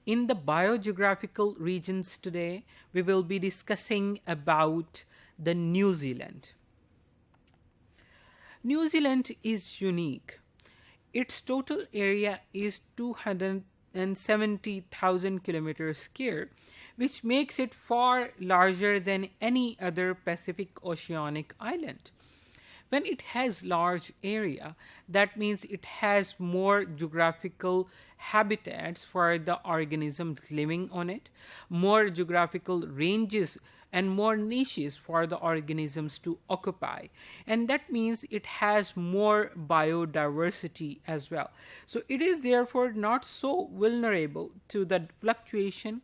In the biogeographical regions today, we will be discussing about the New Zealand. New Zealand is unique. Its total area is 270,000 kilometers square, which makes it far larger than any other Pacific Oceanic island. When it has large area, that means it has more geographical habitats for the organisms living on it, more geographical ranges and more niches for the organisms to occupy, and that means it has more biodiversity as well. So it is therefore not so vulnerable to the fluctuation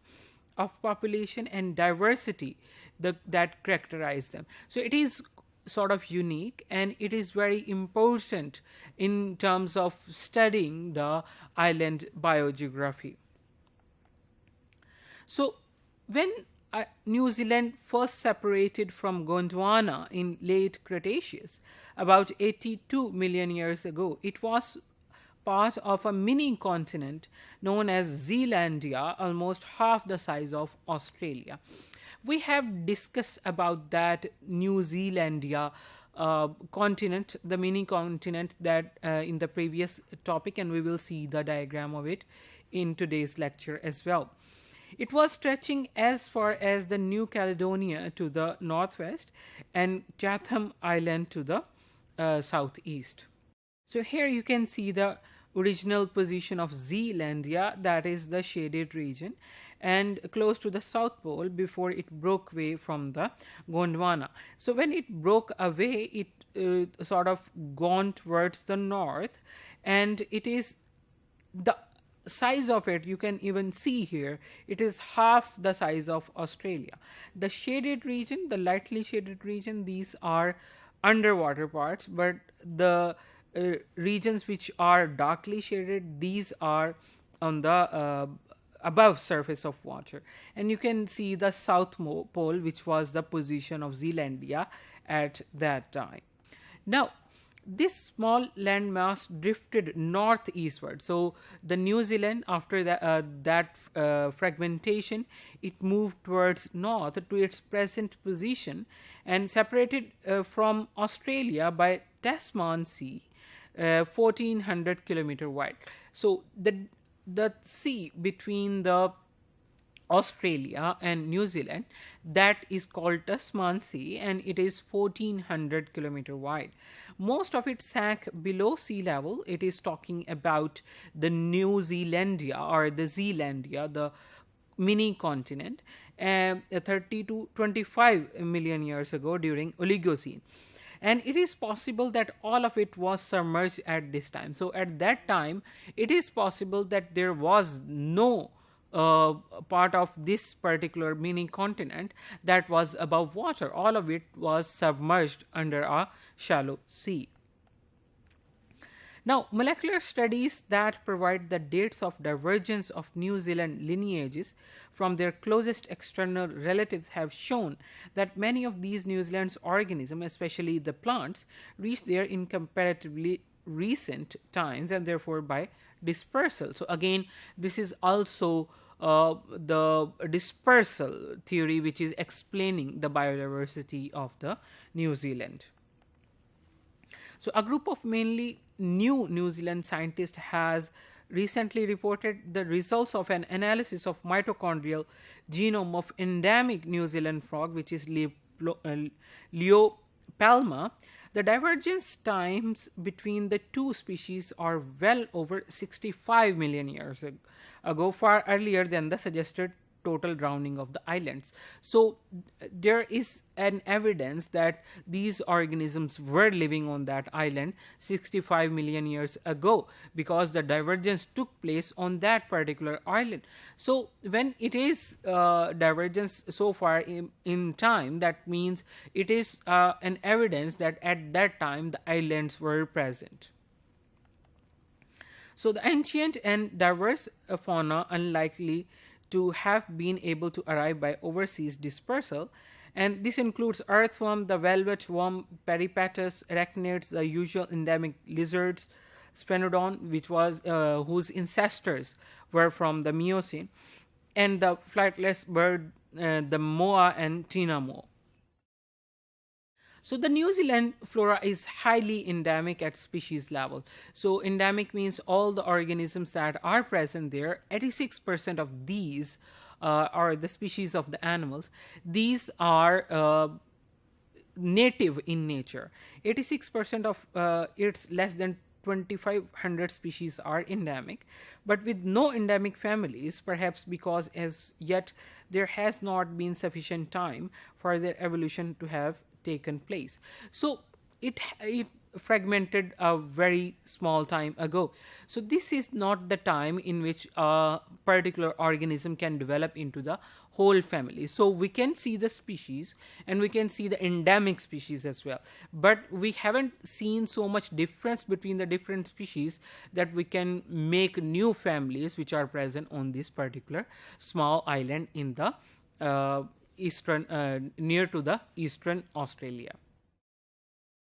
of population and diversity that characterize them. So it is sort of unique, and it is very important in terms of studying the island biogeography. So when New Zealand first separated from Gondwana in late Cretaceous about 82 million years ago, it was part of a mini continent known as Zealandia, almost half the size of Australia. We have discussed about that New Zealandia continent, the mini continent, that in the previous topic, and we will see the diagram of it in today's lecture as well. It was stretching as far as the New Caledonia to the northwest and Chatham Island to the southeast. So here you can see the original position of Zealandia, that is the shaded region, and close to the South Pole before it broke away from the Gondwana. So when it broke away, it sort of gone towards the north, and it is the size of it, you can even see here, it is half the size of Australia. The shaded region, the lightly shaded region, these are underwater parts, but the regions which are darkly shaded, these are on the above surface of water, and you can see the South Pole, which was the position of Zealandia at that time. Now this small landmass drifted northeastward. So the New Zealand, after that fragmentation, it moved towards north to its present position and separated from Australia by Tasman Sea, 1400 kilometer wide. So the sea between the Australia and New Zealand, that is called Tasman Sea, and it is 1400 kilometer wide. Most of it sank below sea level. It is talking about the New Zealandia or the Zealandia, the mini continent, 30 to 25 million years ago during Oligocene. And it is possible that all of it was submerged at this time. So at that time, it is possible that there was no part of this particular mini continent that was above water. All of it was submerged under a shallow sea. Now, molecular studies that provide the dates of divergence of New Zealand lineages from their closest external relatives have shown that many of these New Zealand's organisms, especially the plants, reached there in comparatively recent times and therefore by dispersal. So again, this is also the dispersal theory which is explaining the biodiversity of the New Zealand. So a group of mainly New Zealand scientists has recently reported the results of an analysis of mitochondrial genome of endemic New Zealand frog, which is Leopalma. The divergence times between the two species are well over 65 million years ago, far earlier than the suggested total drowning of the islands. So there is an evidence that these organisms were living on that island 65 million years ago, because the divergence took place on that particular island. So when it is divergence so far in time, that means it is an evidence that at that time the islands were present. So the ancient and diverse fauna unlikely to have been able to arrive by overseas dispersal, and this includes earthworm, the velvet worm, peripatus, arachnids, the usual endemic lizards, Sphenodon, which was whose ancestors were from the Miocene, and the flightless bird, the moa and tinamou. So the New Zealand flora is highly endemic at species level. So endemic means all the organisms that are present there, 86% of these are the species of the animals. These are native in nature. 86% of its less than 2500 species are endemic, but with no endemic families, perhaps because as yet there has not been sufficient time for their evolution to have taken place. So it fragmented a very small time ago. So this is not the time in which a particular organism can develop into the whole family. So we can see the species and we can see the endemic species as well, but we haven't seen so much difference between the different species that we can make new families which are present on this particular small island in the eastern near to the eastern Australia.